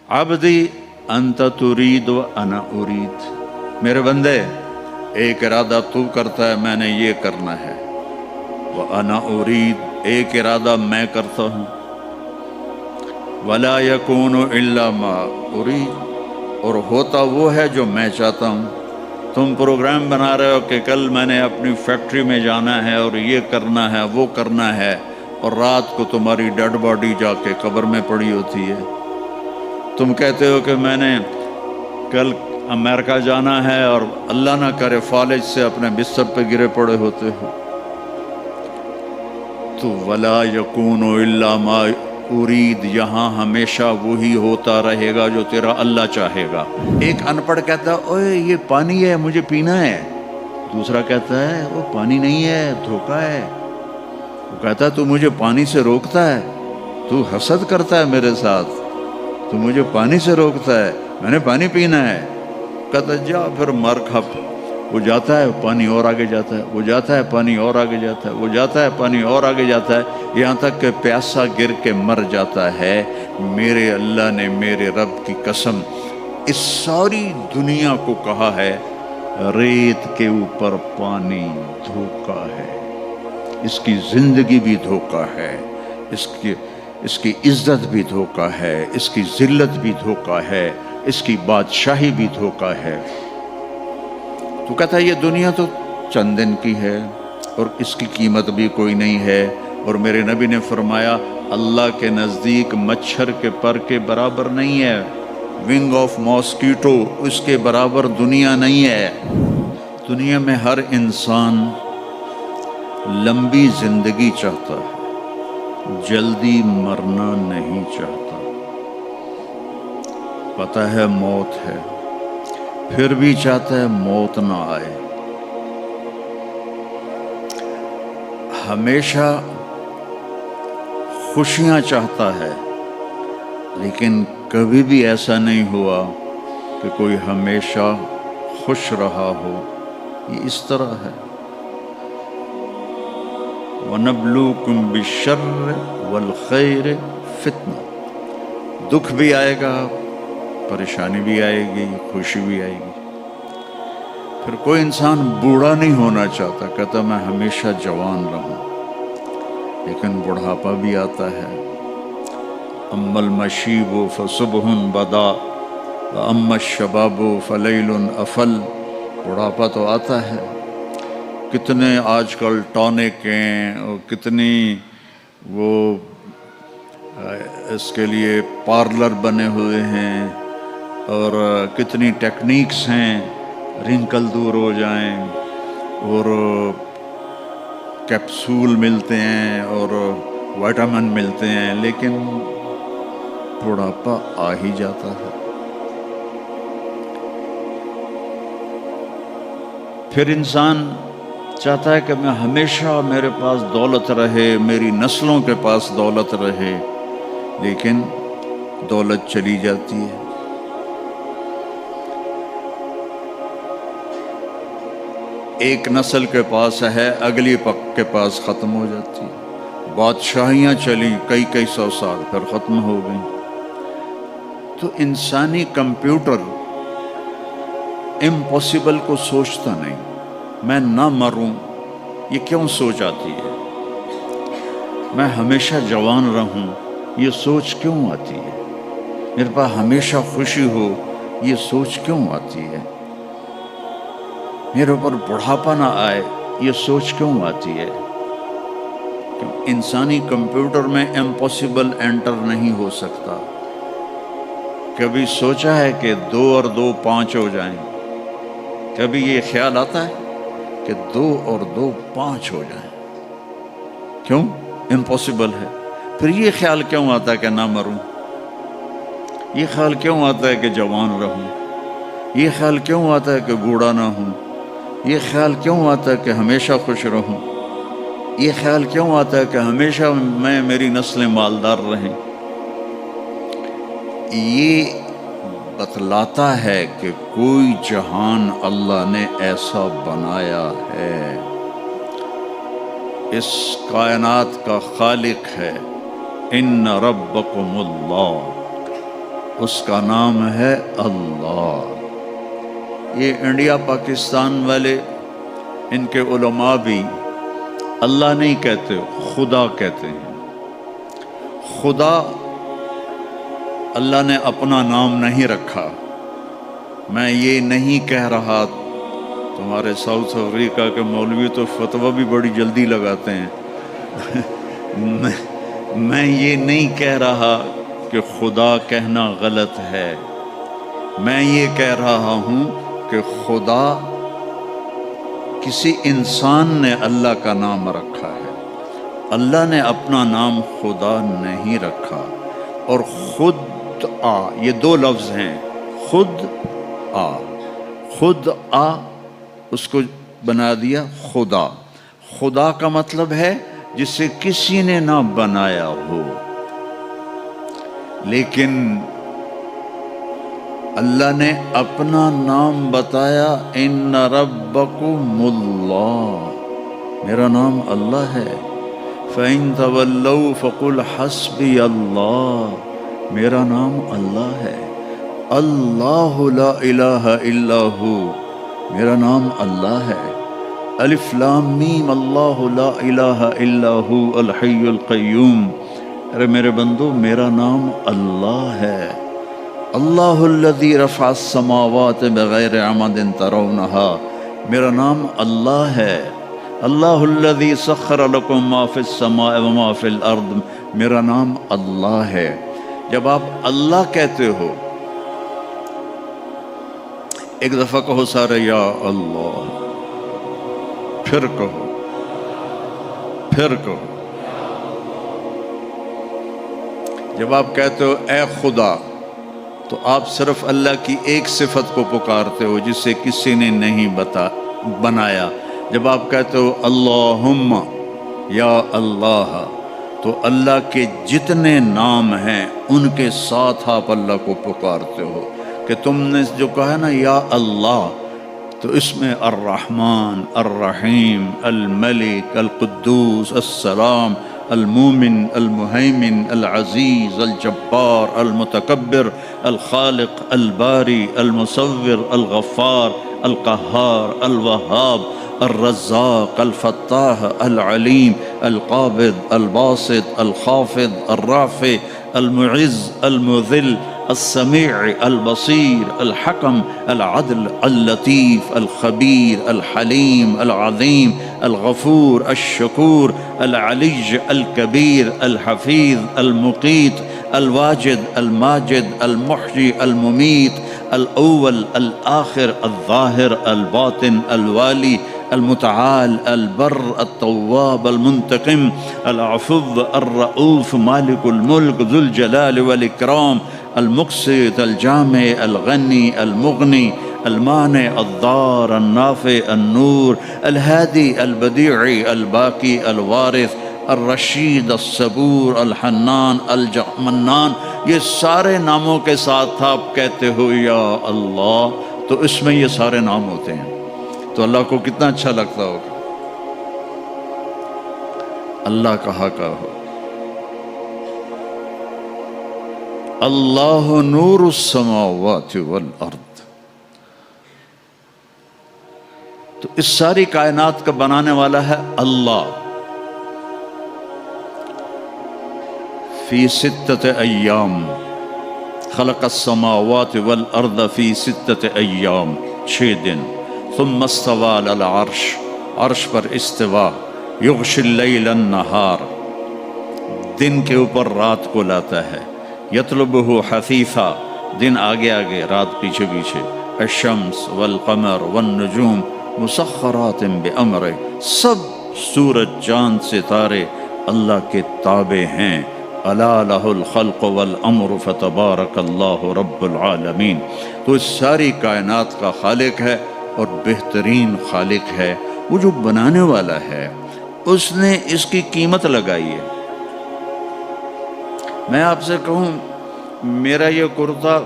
अब्दी अंत तुरीद व अना उरीद, मेरे बंदे एक इरादा तू करता है मैंने ये करना है, व अना उरीद एक इरादा मैं करता हूँ, वला यकूनु इल्ला मा उरीद और होता वो है जो मैं चाहता हूँ। तुम प्रोग्राम बना रहे हो कि कल मैंने अपनी फैक्ट्री में जाना है और ये करना है वो करना है, और रात को तुम्हारी डेड बॉडी जाके कब्र में पड़ी होती है। तुम कहते हो कि मैंने कल अमेरिका जाना है और अल्लाह ना करे फालिज से अपने बिस्तर पे गिरे पड़े होते हो। तो वला यकूनु इल्ला मा उरीद, यहाँ हमेशा वही होता रहेगा जो तेरा अल्लाह चाहेगा। एक अनपढ़ कहता है ओए ये पानी है मुझे पीना है, दूसरा कहता है वो पानी नहीं है धोखा है। वो कहता है तू मुझे पानी से रोकता है, तू हसद करता है मेरे साथ, तू मुझे पानी से रोकता है, मैंने पानी पीना है। कहता जा फिर मर खप। वो जाता है पानी और आगे जाता है, वो जाता है पानी और आगे जाता है, वो जाता है पानी और आगे जाता है, यहाँ तक कि प्यासा गिर के मर जाता है। मेरे अल्लाह ने मेरे रब की कसम इस सारी दुनिया को कहा है रेत के ऊपर पानी धोखा है, इसकी जिंदगी भी धोखा है, इसकी इज्जत भी धोखा है, इसकी जिल्लत भी धोखा है, इसकी बादशाही भी धोखा है। तो कहता है ये दुनिया तो चंद दिन की है और इसकी कीमत भी कोई नहीं है, और मेरे नबी ने फरमाया अल्लाह के नज़दीक मच्छर के पर के बराबर नहीं है, विंग ऑफ मॉस्कीटो उसके बराबर दुनिया नहीं है। दुनिया में हर इंसान लंबी जिंदगी चाहता है, जल्दी मरना नहीं चाहता। पता है मौत है, फिर भी चाहता है मौत ना आए। हमेशा खुशियां चाहता है, लेकिन कभी भी ऐसा नहीं हुआ कि कोई हमेशा खुश रहा हो। ये इस तरह है। वनब्लूकुम बिश्शर्रि वल खैरि फितना, दुख भी आएगा, परेशानी भी आएगी, खुशी भी आएगी। फिर कोई इंसान बूढ़ा नहीं होना चाहता, कहता मैं हमेशा जवान रहूं, लेकिन बुढ़ापा भी आता है। अम्मल मशीबु फसुबहुन बदा अम्मा शबाबु फलैलुन अफल, बुढ़ापा तो आता है। कितने आजकल टॉनिक हैं और कितनी वो इसके लिए पार्लर बने हुए हैं और कितनी टेक्निक्स हैं, रिंकल दूर हो जाएं, और कैप्सूल मिलते हैं और विटामिन मिलते हैं, लेकिन बुढ़ापा आ ही जाता है। फिर इंसान चाहता है कि मैं हमेशा मेरे पास दौलत रहे, मेरी नस्लों के पास दौलत रहे, लेकिन दौलत चली जाती है। एक नस्ल के पास है, अगली पक के पास ख़त्म हो जाती है। बादशाहियाँ चली कई कई सौ साल, फिर ख़त्म हो गई। तो इंसानी कंप्यूटर इम्पॉसिबल को सोचता नहीं। मैं ना मरूं ये क्यों सोच आती है, मैं हमेशा जवान रहूं ये सोच क्यों आती है, मेरे पास हमेशा खुशी हो ये सोच क्यों आती है, मेरे ऊपर बुढ़ापा ना आए ये सोच क्यों आती है। इंसानी कंप्यूटर में इम्पॉसिबल एंटर नहीं हो सकता। कभी सोचा है कि 2 और 2 5 हो जाएं? कभी ये ख्याल आता है कि 2 और 2 5 हो जाएं? क्यों? इम्पॉसिबल है। फिर ये ख्याल क्यों आता है कि ना मरूं? ये ख्याल क्यों आता है कि जवान रहूं? ये ख्याल क्यों आता है कि बूढ़ा ना हूं? ये ख्याल क्यों आता है कि हमेशा खुश रहूं? ये ख्याल क्यों आता है कि हमेशा मेरी नस्लें मालदार रहें? ये बतलाता है कि कोई जहान अल्लाह ने ऐसा बनाया है, इस कायनात का खालिक है। इन्न रब्बकुमुल्लाह, اس کا نام ہے اللہ۔ یہ انڈیا پاکستان والے، ان کے علماء بھی اللہ نہیں کہتے، خدا کہتے ہیں۔ خدا اللہ نے اپنا نام نہیں رکھا۔ میں یہ نہیں کہہ رہا، تمہارے ساؤتھ افریقہ کے مولوی تو فتویٰ بھی بڑی جلدی لگاتے ہیں میں یہ نہیں کہہ رہا کہ خدا کہنا غلط ہے، میں یہ کہہ رہا ہوں کہ خدا کسی انسان نے اللہ کا نام رکھا ہے، اللہ نے اپنا نام خدا نہیں رکھا۔ اور خود آ، یہ دو لفظ ہیں، خود آ، خود آ، اس کو بنا دیا خدا۔ خدا کا مطلب ہے جسے کسی نے نہ بنایا ہو، لیکن اللہ نے اپنا نام بتایا، ان ربکم اللہ، میرا نام اللہ ہے۔ فَإِن تَوَلَّوْا فَقُلْ حَسْبِيَ اللَّهُ، میرا نام اللہ ہے۔ اللہ لا الہ الا ہو، میرا نام اللہ ہے۔ الف لام میم، اللہ لا الہ الا ہو الحی القیوم، ارے میرے بندو میرا نام اللہ ہے۔ اللہ الذی رفع السماوات بغیر عمد ترونہا، میرا نام اللہ ہے۔ اللہ الذی سخر لکم ما فی السماء وما فی الارض، میرا نام اللہ ہے۔ جب آپ اللہ کہتے ہو، ایک دفعہ کہو سارے یا اللہ، پھر کہو، پھر کہو۔ جب آپ کہتے ہو اے خدا، تو آپ صرف اللہ کی ایک صفت کو پکارتے ہو جسے کسی نے نہیں بنایا۔ جب آپ کہتے ہو اللہم یا اللہ، تو اللہ کے جتنے نام ہیں ان کے ساتھ آپ اللہ کو پکارتے ہو۔ کہ تم نے جو کہا نا یا اللہ، تو اس میں الرحمن، الرحیم، الملک، القدوس، السلام، المومن، المہیمن، العزیز، الجبار، المتکبر، الخالق، الباری، المصور، الغفار، القہار، الوہاب، الرزاق، الفتاح، العلیم، القابض، الباسط، الخافض، الرافع، المعز، المذل، السمیع، البصیر، الحکم، العدل، اللطیف، الخبیر، الحلیم، العظیم، الغفور، الشکور، العلی، الکبیر، الحفیظ، المقیت، الواجد، الماجد، المحیی، الممیت، الاول، الآخر، الظاہر، الباطن، الوالی، المتعال، البر، التواب، المنتقم، العفو، الرؤوف، مالک الملک، ذو الجلال والاکرام، المقسط، الجامع، الغنی، المغنی، المانع، الضار، النافع، النور، الہادی، البدیع، الباقی، الوارث، الرشید، الصبور، الحنان، المنان۔ یہ سارے ناموں کے ساتھ آپ کہتے ہو یا اللہ، تو اس میں یہ سارے نام ہوتے ہیں، تو اللہ کو کتنا اچھا لگتا ہوگا اللہ کہا ہو۔ اللہ نور السماوات والارض، تو اس ساری کائنات کا بنانے والا ہے اللہ۔ فی ستۃ ایام خلق السماوات والارض، فی ستۃ ایام، 6 دن۔ ثم استوى علی العرش، عرش پر استوا۔ یغشی اللیل النہار، دن کے اوپر رات کو لاتا ہے۔ یطلبہ حثیثا، دن آگے آگے رات پیچھے پیچھے۔ الشمس والقمر والنجوم مسخرات بامرہ، سب سورج، چاند، ستارے اللہ کے تابع ہیں۔ الا لہ الخلق والامر فتبارک اللہ رب العالمین۔ تو اس ساری کائنات کا خالق ہے اور بہترین خالق ہے۔ وہ جو بنانے والا ہے اس نے اس کی قیمت لگائی ہے۔ میں آپ سے کہوں میرا یہ کرتا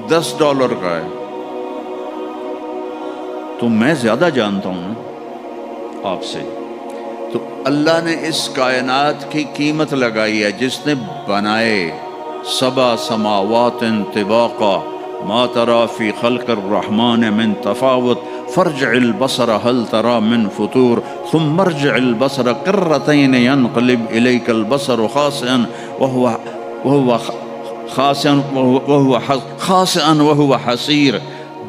$10 کا ہے، تو میں زیادہ جانتا ہوں نا آپ سے۔ تو اللہ نے اس کائنات کی قیمت لگائی ہے، جس نے بنائے सबा समावातिन तिबाका मा तरा फी खल्क़िर रहमान मिन तफावुत फर्जिल बसर हल तरा मिन फुतूर थुम्मा मर्जिल बसर कर्रतैन यनक़लिब इलैकल बसर खासिअन वहुवा खासिअन वहुवा हसीर।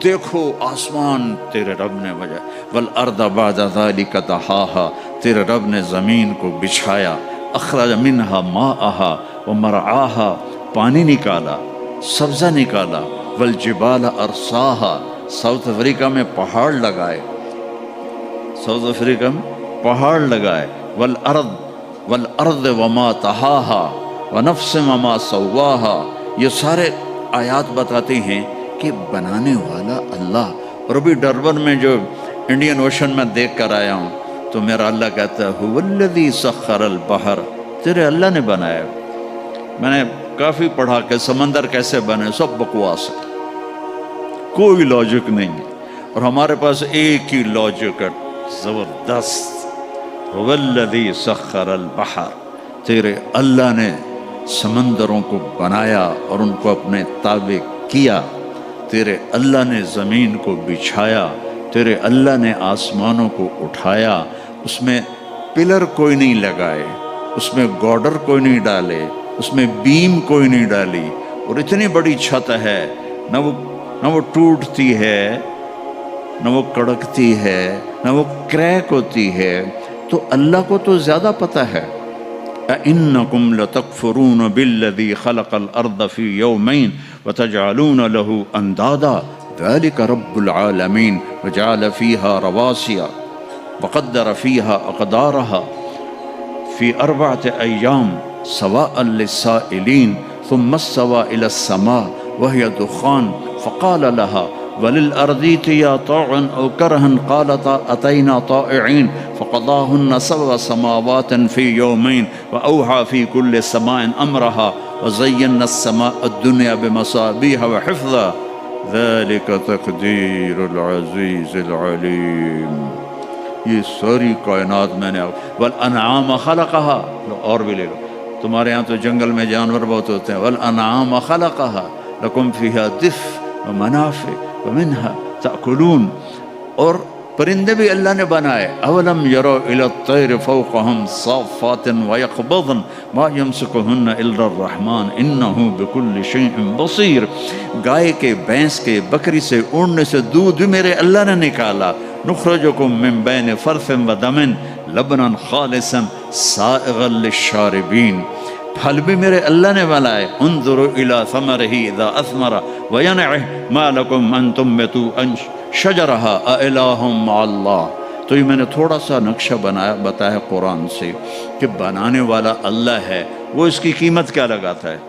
देखो आसमान तेरे रब ने बजाया, वल अर्द बाद ज़ालिका तहाहा, तेरे रब ने ज़मीन को बिछाया, अखरज मिनहा माअहा व मरआहा, पानी निकाला, सब्ज़ा निकाला, वल जिबाल अरसाहा, साउथ अफ्रीका में पहाड़ लगाए, साउथ अफ्रीका में पहाड़ लगाए, वल अर्द वमा तहाहा व नफ्स वमा सव्वाहा। ये सारे आयात बताते हैं कि बनाने वाला अल्लाह। और अभी डरबन में जो इंडियन ओशन में देख कर आया हूँ तो मेरा अल्लाह कहता है हुवल्लज़ी सख्खरल बहर, तेरे अल्लाह ने बनाया। मैंने काफ़ी पढ़ा कि समंदर कैसे बने, सब बकवास है, कोई लॉजिक नहीं है। और हमारे पास एक ही लॉजिक है ज़बरदस्त, हुवल्लज़ी सख्खरल बहर, तेरे अल्लाह ने समंदरों को बनाया और उनको अपने ताबे किया, तेरे अल्लाह ने ज़मीन को बिछाया, तेरे अल्लाह ने आसमानों को उठाया, उसमें पिलर कोई नहीं लगाए, उसमें गॉर्डर कोई नहीं डाले, उसमें बीम कोई नहीं डाली, और इतनी बड़ी छत है, न वो टूटती है, न वो कड़कती है, न वो क्रैक होती है। तो अल्लाह को तो ज़्यादा पता है। अइन्नकुम लतकफुरून बिल्लज़ी खलक़ल अर्द फ़ी यौमैन वतजअलून लहू अंदादा ज़ालिका रब्बुल आलमीन वजअल फ़ीहा रवासिया वक़द्दर फ़ीहा अक़दारहा फ़ी अर्बअति अय्याम सवाअन लिस्साइलीन थुम्मा इस्तवा इलस्समा वहिय दुख़ान फ़क़ाल लहा वलिल अर्दी तिया तौअन औ करहन क़ालता अतैना ताइईन फ़क़दाहुन्न सबअ समावातिन फ़ी यौमैन व औहा फ़ी कुल्लि समाइन अमरहा व ज़य्यना अस्समाअ अद्दुनिया बिमसाबीह व हिफ़्ज़ा ज़ालिका तक़दीरुल अज़ीज़िल अलीम। ये सारी कायनात मैंने वल अनआम खलक़हा, और भी ले लो, तुम्हारे यहाँ तो जंगल में जानवर बहुत होते हैं। वल अनआम खलक़हा लकुम फ़ीहा दिफ़् व मनाफ़ि व मिन्हा ताकुलून, और परिंदे भी अल्लाह ने बनाए। अवलम यरो इला तैर फ़ौक़हम साफ़ातिन व यक़बज़न मा यमसिकुहुन्न इल्ला अर्रहमान इन्नहु बिकुल्लि शैइन बसीर। गाय के, भैंस के, बकरी से, ऊँटने से दूध भी मेरे अल्लाह ने निकाला। नुख़्रिजुकुम मिन बैन फ़र्सिन व दमिन लबनन ख़ालिसन साइग़न लिश्शारिबीन। फल भी मेरे अल्लाह ने बनाए। उन्ज़ुरू इला समरिही इज़ा असमरा व यनअह मा लकुम अन तुम्बितू शजरहा अइलाहुम मअल्लाह। तो ये मैंने थोड़ा सा नक्शा बताया कुरान से कि बनाने वाला अल्लाह है, वो इसकी कीमत क्या लगाता है।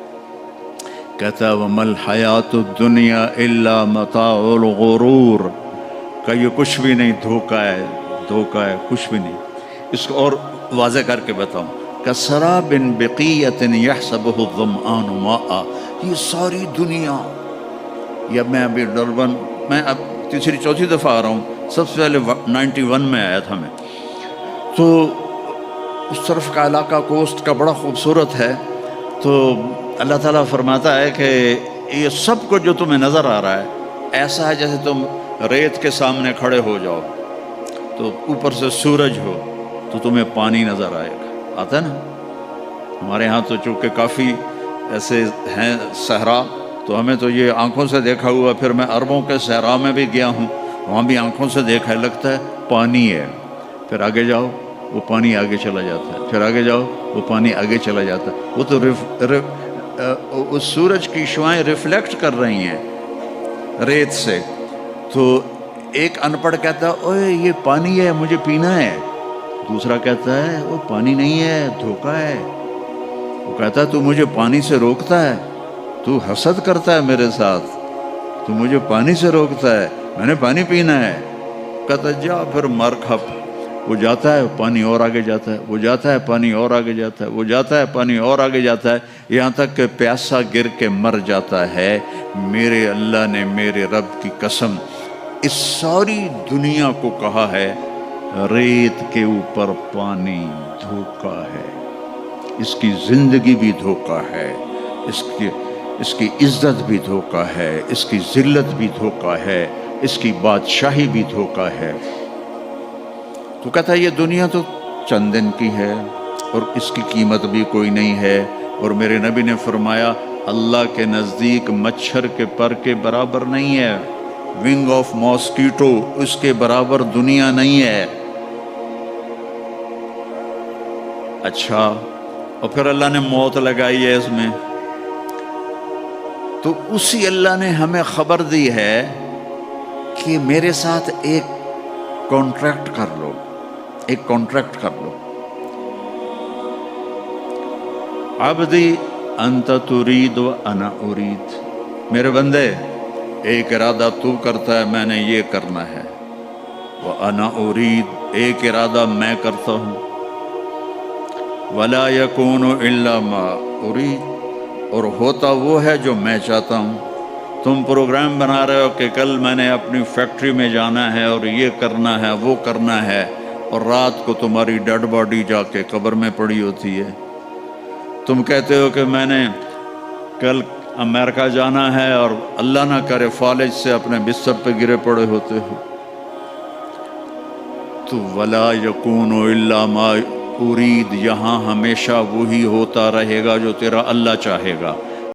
कहता है वमल हयातुद दुनिया इल्ला मताउल गुरूर, का ये कुछ भी नहीं, धोखा है, धोखा है, कुछ भी नहीं। इसको और वाज़े करके बताऊँ, कसराबिन बिक़ियतिन यहसबुहु ज़मआनु माआ। ये सारी दुनिया, या मैं अभी डरबन, मैं अब तीसरी चौथी दफ़ा आ रहा हूँ, सबसे पहले 91 में आया था मैं। तो उस तरफ का इलाका कोस्ट का बड़ा खूबसूरत है। तो अल्लाह ताला फरमाता है कि ये सब कुछ जो तुम्हें नज़र आ रहा है ऐसा है जैसे तुम रेत के सामने खड़े हो जाओ, तो ऊपर से सूरज हो तो तुम्हें पानी नज़र आएगा, आता है ना। हमारे यहाँ तो चूँकि काफ़ी ऐसे हैं सहरा, तो हमें तो ये आँखों से देखा हुआ। फिर मैं अरबों के सहरा में भी गया हूँ, वहाँ भी आँखों से देखा है, लगता है पानी है। फिर आगे जाओ वो पानी आगे चला जाता है, फिर आगे जाओ वो पानी आगे चला जाता है। वो तो उस सूरज की शुआएं रिफ्लेक्ट कर रही हैं रेत से। तो एक अनपढ़ कहता है ओए ये पानी है, मुझे पीना है। दूसरा कहता है वो पानी नहीं है, धोखा है। वो कहता है तू मुझे पानी से रोकता है, तू हसद करता है मेरे साथ, तू मुझे पानी से रोकता है, मैंने पानी पीना है। कहता जा फिर मर खप। वो जाता है, पानी और आगे जाता है, वो जाता है, पानी और आगे जाता है, वो जाता है, पानी और आगे जाता है, यहाँ तक कि प्यासा गिर के मर जाता है। मेरे अल्लाह ने, मेरे रब की कसम, इस सारी दुनिया को कहा है रेत के ऊपर पानी धोखा है, इसकी जिंदगी भी धोखा है। اس کی عزت بھی دھوکہ ہے، اس کی ذلت بھی دھوکہ ہے، اس کی بادشاہی بھی دھوکہ ہے۔ تو کہتا ہے یہ دنیا تو چند دن کی ہے اور اس کی قیمت بھی کوئی نہیں ہے، اور میرے نبی نے فرمایا اللہ کے نزدیک مچھر کے پر کے برابر نہیں ہے، ونگ آف ماسکیٹو اس کے برابر دنیا نہیں ہے۔ اچھا، اور پھر اللہ نے موت لگائی ہے اس میں، تو اسی اللہ نے ہمیں خبر دی ہے کہ میرے ساتھ ایک کانٹریکٹ کر لو، ایک کانٹریکٹ کر لو۔ عبدی انت ترید و انا ارید، میرے بندے ایک ارادہ تو کرتا ہے میں نے یہ کرنا ہے، وانا ارید ایک ارادہ میں کرتا ہوں، ولا یکون الا ما ارید، اور ہوتا وہ ہے جو میں چاہتا ہوں۔ تم پروگرام بنا رہے ہو کہ کل میں نے اپنی فیکٹری میں جانا ہے اور یہ کرنا ہے وہ کرنا ہے، اور رات کو تمہاری ڈیڈ باڈی جا کے قبر میں پڑی ہوتی ہے۔ تم کہتے ہو کہ میں نے کل امریکہ جانا ہے اور اللہ نہ کرے فالج سے اپنے بستر پہ گرے پڑے ہوتے ہو۔ تو ولا یکون الا ما ارید، یہاں ہمیشہ وہی ہوتا رہے گا جو تیرا اللہ چاہے گا۔